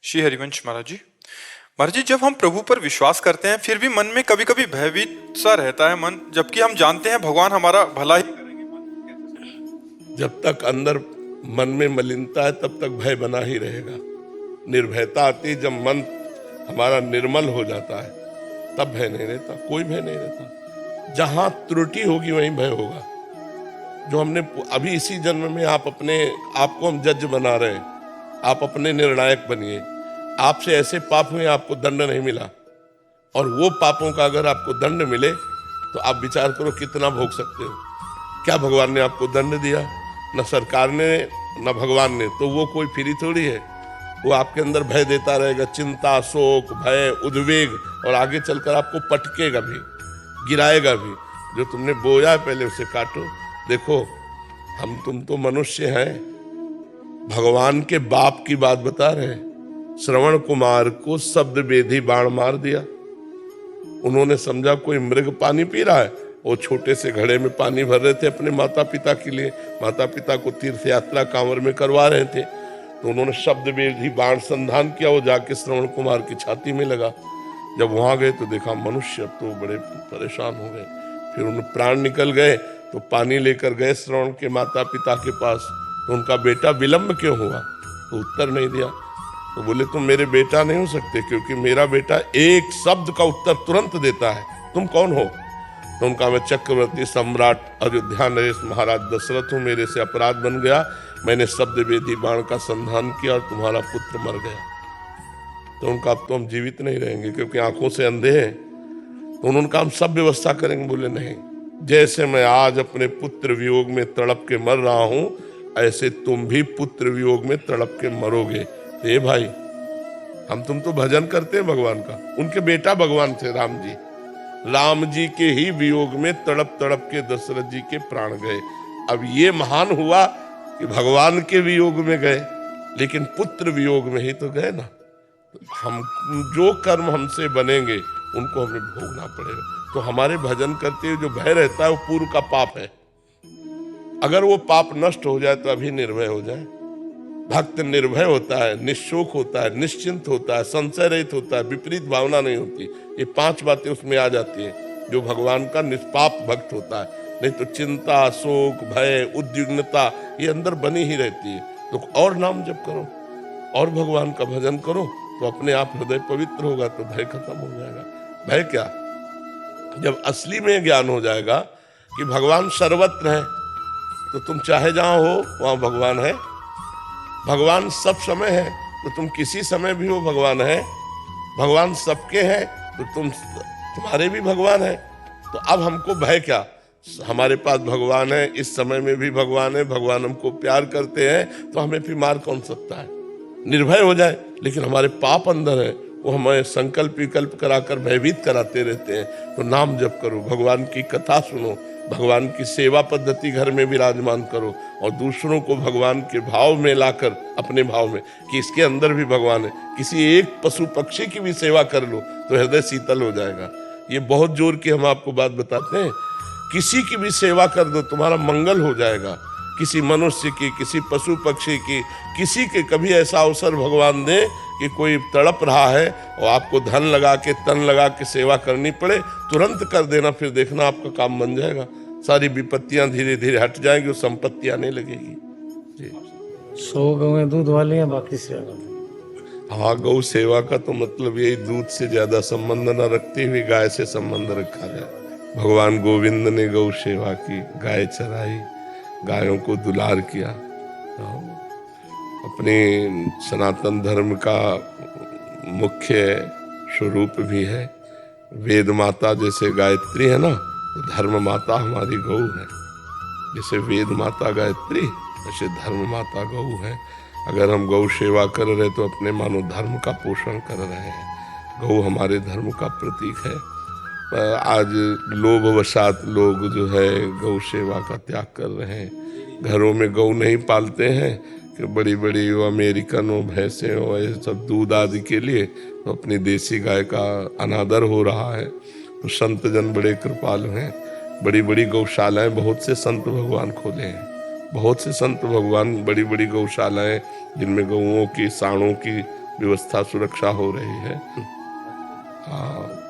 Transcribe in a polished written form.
श्री हरिवंश महाराज जी, जब हम प्रभु पर विश्वास करते हैं फिर भी मन में कभी कभी भयभीत सा रहता है मन, जबकि हम जानते हैं भगवान हमारा भला ही करेंगे। जब तक अंदर मन में मलिनता है तब तक भय बना ही रहेगा। निर्भयता आती है जब मन हमारा निर्मल हो जाता है, तब भय नहीं रहता, कोई भय नहीं रहता। जहां त्रुटि होगी वहीं भय होगा। जो हमने अभी इसी जन्म में आप अपने आपको हम जज बना रहे हैं, आप अपने निर्णायक बनिए। आपसे ऐसे पाप हुए आपको दंड नहीं मिला, और वो पापों का अगर आपको दंड मिले तो आप विचार करो कितना भोग सकते हो। क्या भगवान ने आपको दंड दिया? न सरकार ने न भगवान ने, तो वो कोई फ्री थोड़ी है। वो आपके अंदर भय देता रहेगा, चिंता, शोक, भय, उद्वेग, और आगे चलकर आपको पटकेगा भी, गिराएगा भी। जो तुमने बोया है पहले उसे काटो। देखो, हम तुम तो मनुष्य हैं, भगवान के बाप की बात बता रहे हैं। श्रवण कुमार को शब्द वेदी बाण मार दिया। उन्होंने समझा कोई मृग पानी पी रहा है। वो छोटे से घड़े में पानी भर रहे थे अपने माता पिता के लिए। माता पिता को तीर्थ यात्रा कांवर में करवा रहे थे, तो उन्होंने शब्द वेदी बाण संधान किया। वो जाके श्रवण कुमार की छाती में लगा। जब वहां गए तो देखा मनुष्य, अब तो बड़े परेशान हो गए। फिर उन्हें प्राण निकल गए तो पानी लेकर गए श्रवण के माता पिता के पास। तो उनका बेटा विलंब क्यों हुआ? तो उत्तर नहीं दिया। तो बोले तुम मेरे बेटा नहीं हो सकते, क्योंकि मेरा बेटा एक शब्द का उत्तर तुरंत देता है। तुम कौन हो? तो उनका मैं चक्रवर्ती सम्राट अयोध्या नरेश महाराज दशरथ हूँ। मेरे से अपराध बन गया, मैंने शब्द वेदी बाण का संधान किया और तुम्हारा पुत्र मर गया। तो उनका अब तो हम जीवित नहीं रहेंगे, क्योंकि आंखों से अंधे हैं। तो उन्होंने कहा हम सब व्यवस्था करेंगे। बोले नहीं, जैसे मैं आज अपने पुत्र वियोग में तड़प के मर रहा हूं, ऐसे तुम भी पुत्र वियोग में तड़प के मरोगे। ए भाई, हम तुम तो भजन करते हैं भगवान का। उनके बेटा भगवान थे राम जी। राम जी के ही वियोग में तड़प तड़प के दशरथ जी के प्राण गए। अब ये महान हुआ कि भगवान के वियोग में गए, लेकिन पुत्र वियोग में ही तो गए ना। हम जो कर्म हमसे बनेंगे उनको हमें भोगना पड़ेगा। तो हमारे भजन करते हुए जो भय रहता है वो पूर्व का पाप है। अगर वो पाप नष्ट हो जाए तो अभी निर्भय हो जाए। भक्त निर्भय होता है, निश्चोक होता है, निश्चिंत होता है, संशय रहित होता है, विपरीत भावना नहीं होती। ये 5 बातें उसमें आ जाती हैं जो भगवान का निष्पाप भक्त होता है। नहीं तो चिंता, शोक, भय, उद्विग्नता ये अंदर बनी ही रहती है। तो और नाम जप करो और भगवान का भजन करो, तो अपने आप हृदय पवित्र होगा, तो भय खत्म हो जाएगा। भय क्या? जब असली में ज्ञान हो जाएगा कि भगवान सर्वत्र है, तो तुम चाहे जहां हो वहां भगवान है। भगवान सब समय है, तो तुम किसी समय भी हो भगवान है। भगवान सबके हैं, तो तुम्हारे भी भगवान है। तो अब हमको भय क्या? हमारे पास भगवान है, इस समय में भी भगवान है, भगवान हमको प्यार करते हैं, तो हमें फिर मार कौन सकता है? निर्भय हो जाए। लेकिन हमारे पाप अंदर है, वो हमें संकल्प विकल्प कराकर भयभीत कराते रहते हैं। तो नाम जप करो, भगवान की कथा सुनो, भगवान की सेवा पद्धति घर में विराजमान करो, और दूसरों को भगवान के भाव में लाकर अपने भाव में कि इसके अंदर भी भगवान है। किसी एक पशु पक्षी की भी सेवा कर लो तो हृदय शीतल हो जाएगा। ये बहुत जोर की हम आपको बात बताते हैं। किसी की भी सेवा कर दो, तुम्हारा मंगल हो जाएगा। किसी मनुष्य की, किसी पशु पक्षी की, किसी के कभी ऐसा अवसर भगवान दे कि कोई तड़प रहा है और आपको धन लगा के, तन लगा के सेवा करनी पड़े, तुरंत कर देना। फिर देखना आपका काम बन जाएगा। सारी विपत्तियां धीरे धीरे हट जाएंगी और संपत्ति आने लगेगी। जी। 100 गौएं दूध वाली हैं, बाकी सेवा। हाँ, गौ सेवा का तो मतलब यही, दूध से ज्यादा संबंध न रखती हुई गाय से संबंध रखा जाए। भगवान गोविंद ने गौ सेवा की, गाय चराई, गायों को दुलार किया। अपने सनातन धर्म का मुख्य स्वरूप भी है। वेद माता जैसे गायत्री है ना, तो धर्म माता हमारी गौ है। जैसे वेद माता गायत्री, वैसे धर्म माता गौ है। अगर हम गौ सेवा कर रहे तो अपने मानो धर्म का पोषण कर रहे हैं। गौ हमारे धर्म का प्रतीक है। आज लोभवशात लोग जो है गौ सेवा का त्याग कर रहे हैं। घरों में गौ नहीं पालते हैं कि बड़ी बड़ी अमेरिकन हो, भैंसें हो, ये सब दूध आदि के लिए, तो अपनी देसी गाय का अनादर हो रहा है। तो संत जन बड़े कृपालु हैं। बड़ी बड़ी गौशालाएं बहुत से संत भगवान खोले हैं। बहुत से संत भगवान बड़ी बड़ी गौशालाएं जिनमें गौओं की, साणों की व्यवस्था सुरक्षा हो रही है। हाँ।